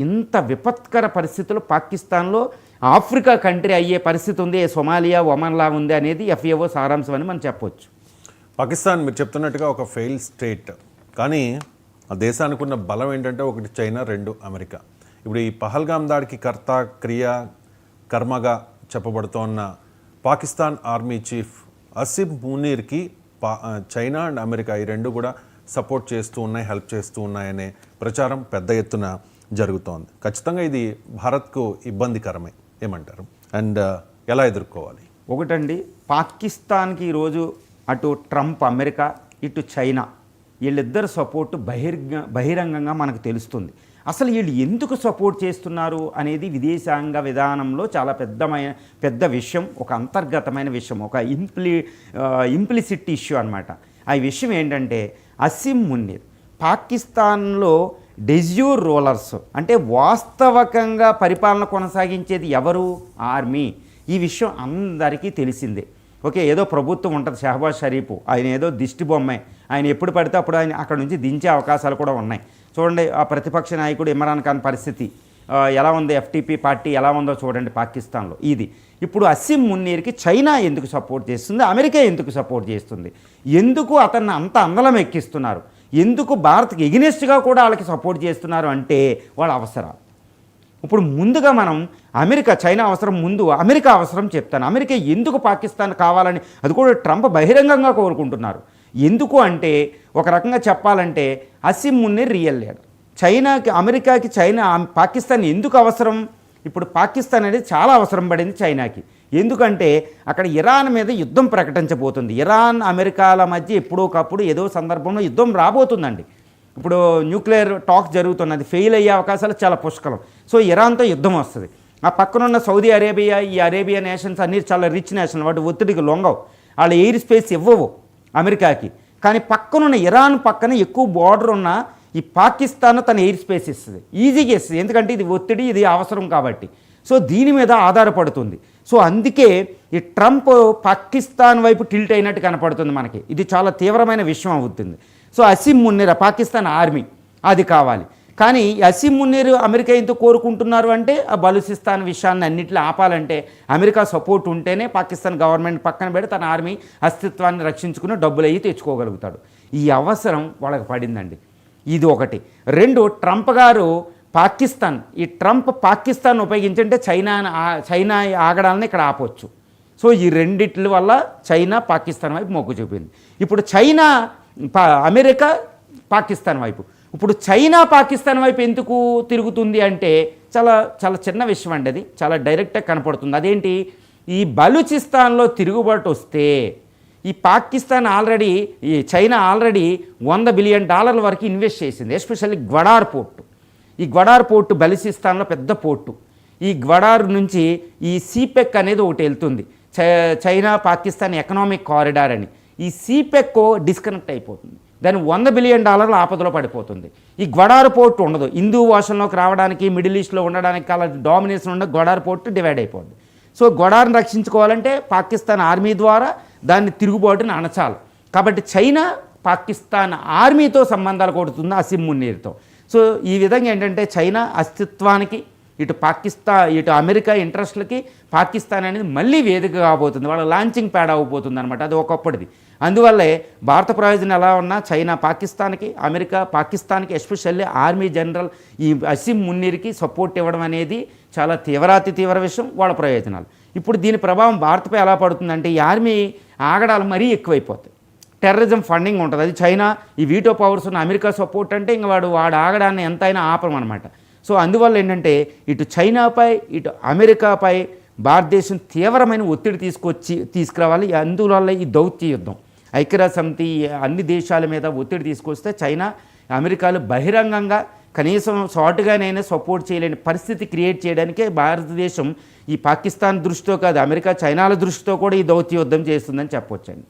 ఇంత విపత్కర పరిస్థితులు పాకిస్తాన్లో ఆఫ్రికా కంట్రీ అయ్యే పరిస్థితి ఉంది, సొమాలియా ఒమన్లా ఉంది అనేది ఎఫ్ఏఓ సారాంశం అని మనం చెప్పొచ్చు. పాకిస్తాన్ మీరు చెప్తున్నట్టుగా ఒక ఫెయిల్ స్టేట్, కానీ ఆ దేశానికి ఉన్న బలం ఏంటంటే ఒకటి చైనా, రెండు అమెరికా. ఇప్పుడు ఈ పహల్గామ్ దాడికి కర్త కర్మగా చెప్పబడుతోన్న పాకిస్తాన్ ఆర్మీ చీఫ్ అసిమ్ మునీర్కి చైనా అండ్ అమెరికా ఈ రెండు కూడా సపోర్ట్ చేస్తూ ఉన్నాయి, హెల్ప్ చేస్తూ ఉన్నాయనే ప్రచారం పెద్ద ఎత్తున జరుగుతోంది. ఖచ్చితంగా ఇది భారత్కు ఇబ్బందికరమే, ఏమంటారు? అండ్ ఎలా ఎదుర్కోవాలి? ఒకటండి, పాకిస్తాన్కి ఈరోజు అటు ట్రంప్ అమెరికా, ఇటు చైనా వీళ్ళిద్దరు సపోర్టు బహిరంగంగా మనకు తెలుస్తుంది. అసలు వీళ్ళు ఎందుకు సపోర్ట్ చేస్తున్నారు అనేది విదేశాంగ విధానంలో చాలా పెద్ద విషయం, ఒక అంతర్గతమైన విషయం, ఒక ఇంప్లిసిట్ ఇష్యూ అనమాట. ఆ విషయం ఏంటంటే అసిమ్ మునీర్ పాకిస్తాన్లో డెజ్యూర్ రూలర్స్, అంటే వాస్తవకంగా పరిపాలన కొనసాగించేది ఎవరు? ఆర్మీ. ఈ విషయం అందరికీ తెలిసిందే. ఓకే, ఏదో ప్రభుత్వం ఉంటుంది, షహబాజ్ షరీఫ్ ఆయన ఏదో దిష్టి బొమ్మే, ఆయన ఎప్పుడు పడితే అప్పుడు ఆయన అక్కడ నుంచి దించే అవకాశాలు కూడా ఉన్నాయి. చూడండి, ఆ ప్రతిపక్ష నాయకుడు ఇమ్రాన్ ఖాన్ పరిస్థితి ఎలా ఉంది, ఎఫ్టీపీ పార్టీ ఎలా ఉందో చూడండి పాకిస్తాన్లో. ఇది ఇప్పుడు అసిమ్ మునీర్కి చైనా ఎందుకు సపోర్ట్ చేస్తుంది, అమెరికా ఎందుకు సపోర్ట్ చేస్తుంది, ఎందుకు అతన్ని అంత అందలం ఎక్కిస్తున్నారు, ఎందుకు భారత్కి ఎగినెస్ట్గా కూడా వాళ్ళకి సపోర్ట్ చేస్తున్నారు అంటే వాళ్ళ అవసరాలు. ఇప్పుడు ముందుగా మనం చైనా అవసరం ముందు అమెరికా అవసరం చెప్తాను. అమెరికా ఎందుకు పాకిస్తాన్ కావాలని, అది కూడా ట్రంప్ బహిరంగంగా కోరుకుంటున్నారు. ఎందుకు అంటే ఒక రకంగా చెప్పాలంటే అసిమ్ మునీర్ రియల్ లీడర్. అమెరికాకి పాకిస్తాన్ ఎందుకు అవసరం? ఇప్పుడు పాకిస్తాన్ అనేది చాలా అవసరం పడింది చైనాకి. ఎందుకంటే అక్కడ ఇరాన్ మీద యుద్ధం ప్రకటించబోతుంది. ఇరాన్ అమెరికాల మధ్య ఎప్పుడోకప్పుడు ఏదో సందర్భంలో యుద్ధం రాబోతుందండి. ఇప్పుడు న్యూక్లియర్ టాక్ జరుగుతున్నది, ఫెయిల్ అయ్యే అవకాశాలు చాలా పుష్కలం. సో ఇరాన్తో యుద్ధం వస్తుంది. ఆ పక్కనున్న సౌదీ అరేబియా, ఈ అరేబియా నేషన్స్ అన్నీ చాలా రిచ్ నేషన్, వాటి ఒత్తిడికి లొంగవు, వాళ్ళ ఎయిర్ స్పేస్ ఇవ్వవు అమెరికాకి. కానీ పక్కనున్న ఇరాన్ పక్కన ఎక్కువ బార్డర్ ఉన్న ఈ పాకిస్తాన్ తన ఎయిర్ స్పేస్ ఇస్తుంది, ఈజీగా ఇస్తుంది, ఎందుకంటే ఇది ఒత్తిడి, ఇది అవసరం కాబట్టి. సో దీని మీద ఆధారపడుతుంది. సో అందుకే ఈ ట్రంప్ పాకిస్తాన్ వైపు టిల్ట్ అయినట్టు కనపడుతుంది మనకి. ఇది చాలా తీవ్రమైన విషయం అవుతుంది. సో అసిమ్ మునీర్ పాకిస్తాన్ ఆర్మీ అది కావాలి. కానీ అసిమ్ మునీర్ అమెరికా ఎందుకు కోరుకుంటున్నారు అంటే ఆ బలూచిస్తాన్ విషయాన్ని అన్నింటిలో ఆపాలంటే అమెరికా సపోర్ట్ ఉంటేనే పాకిస్తాన్ గవర్నమెంట్ పక్కన పెట్టి తన ఆర్మీ అస్తిత్వాన్ని రక్షించుకుని డబ్బులు అయ్యి తెచ్చుకోగలుగుతాడు. ఈ అవసరం వాళ్ళకి పడిందండి. ఇది ఒకటి. రెండు, ట్రంప్ గారు ట్రంప్ పాకిస్తాన్ ఉపయోగించంటే చైనా ఆగడాలని ఇక్కడ ఆపొచ్చు. సో ఈ రెండిట్ల వల్ల చైనా పాకిస్తాన్ వైపు మొగ్గు చూపింది. ఇప్పుడు అమెరికా పాకిస్తాన్ వైపు. ఇప్పుడు చైనా పాకిస్తాన్ వైపు ఎందుకు తిరుగుతుంది అంటే చాలా చాలా చిన్న విషయం అండి, అది చాలా డైరెక్ట్గా కనపడుతుంది. అదేంటి, ఈ బలూచిస్తాన్లో తిరుగుబాటు వస్తే ఈ చైనా ఆల్రెడీ $100 బిలియన్ వరకు ఇన్వెస్ట్ చేసింది, ఎస్పెషల్లీ గ్వడార్ పోర్టు. ఈ గ్వడార్ పోర్టు బలూచిస్తాన్లో పెద్ద పోర్టు. ఈ గ్వడార్ నుంచి ఈ సీపెక్ అనేది ఒకటి వెళ్తుంది, చైనా పాకిస్తాన్ ఎకనామిక్ కారిడార్ అని. ఈ సీపెక్ డిస్కనెక్ట్ అయిపోతుంది, దాని $100 బిలియన్ ఆపదలో పడిపోతుంది. ఈ గ్వడార్ పోర్టు ఉండదు, హిందూ ఓషన్లోకి రావడానికి, మిడిల్ ఈస్ట్లో ఉండడానికి అలా డామినేషన్ ఉన్న గ్వడార్ పోర్టు డివైడ్ అయిపోతుంది. సో గ్వడార్ని రక్షించుకోవాలంటే పాకిస్తాన్ ఆర్మీ ద్వారా దాన్ని తిరుగుబాటుని అణచాలి. కాబట్టి చైనా పాకిస్తాన్ ఆర్మీతో సంబంధాలు కొడుతుంది అసిమ్ మునీర్తో. సో ఈ విధంగా ఏంటంటే చైనా అస్తిత్వానికి, ఇటు అమెరికా ఇంట్రెస్ట్లకి పాకిస్తాన్ అనేది మళ్ళీ వేదిక కాబోతుంది, వాళ్ళ లాంచింగ్ ప్యాడ్ అవ్వబోతుంది అనమాట. అది ఒకప్పటిది. అందువల్లే భారత ప్రయోజనం ఎలా ఉన్నా చైనా పాకిస్తాన్కి, అమెరికా పాకిస్తాన్కి, ఎస్పెషల్లీ ఆర్మీ జనరల్ ఈ అసిమ్ మునీర్కి సపోర్ట్ ఇవ్వడం అనేది చాలా తీవ్ర విషయం, వాళ్ళ ప్రయోజనాలు. ఇప్పుడు దీని ప్రభావం భారత్పై ఎలా పడుతుందంటే ఈ ఆర్మీ ఆగడాలు మరీ ఎక్కువైపోతాయి, టెర్రరిజం ఫండింగ్ ఉంటుంది. అది చైనా ఈ వీటో పవర్స్ ఉన్న అమెరికా సపోర్ట్ అంటే ఇంక వాడు ఆగడాన్ని ఎంతైనా ఆపమనమాట. సో అందువల్ల ఏంటంటే ఇటు చైనాపై, ఇటు అమెరికాపై భారతదేశం తీవ్రమైన ఒత్తిడి తీసుకురావాలి. అందువల్ల ఈ దౌత్య యుద్ధం, ఐక్యరాజ్య సమితి అన్ని దేశాల మీద ఒత్తిడి తీసుకొస్తే చైనా అమెరికాలు బహిరంగంగా కనీసం షార్ట్గానైనా సపోర్ట్ చేయలేని పరిస్థితి క్రియేట్ చేయడానికే భారతదేశం ఈ పాకిస్తాన్ దృష్టితో కాదు, అమెరికా చైనాల దృష్టితో కూడా ఈ దౌత్య యుద్ధం చేస్తుందని చెప్పవచ్చండి.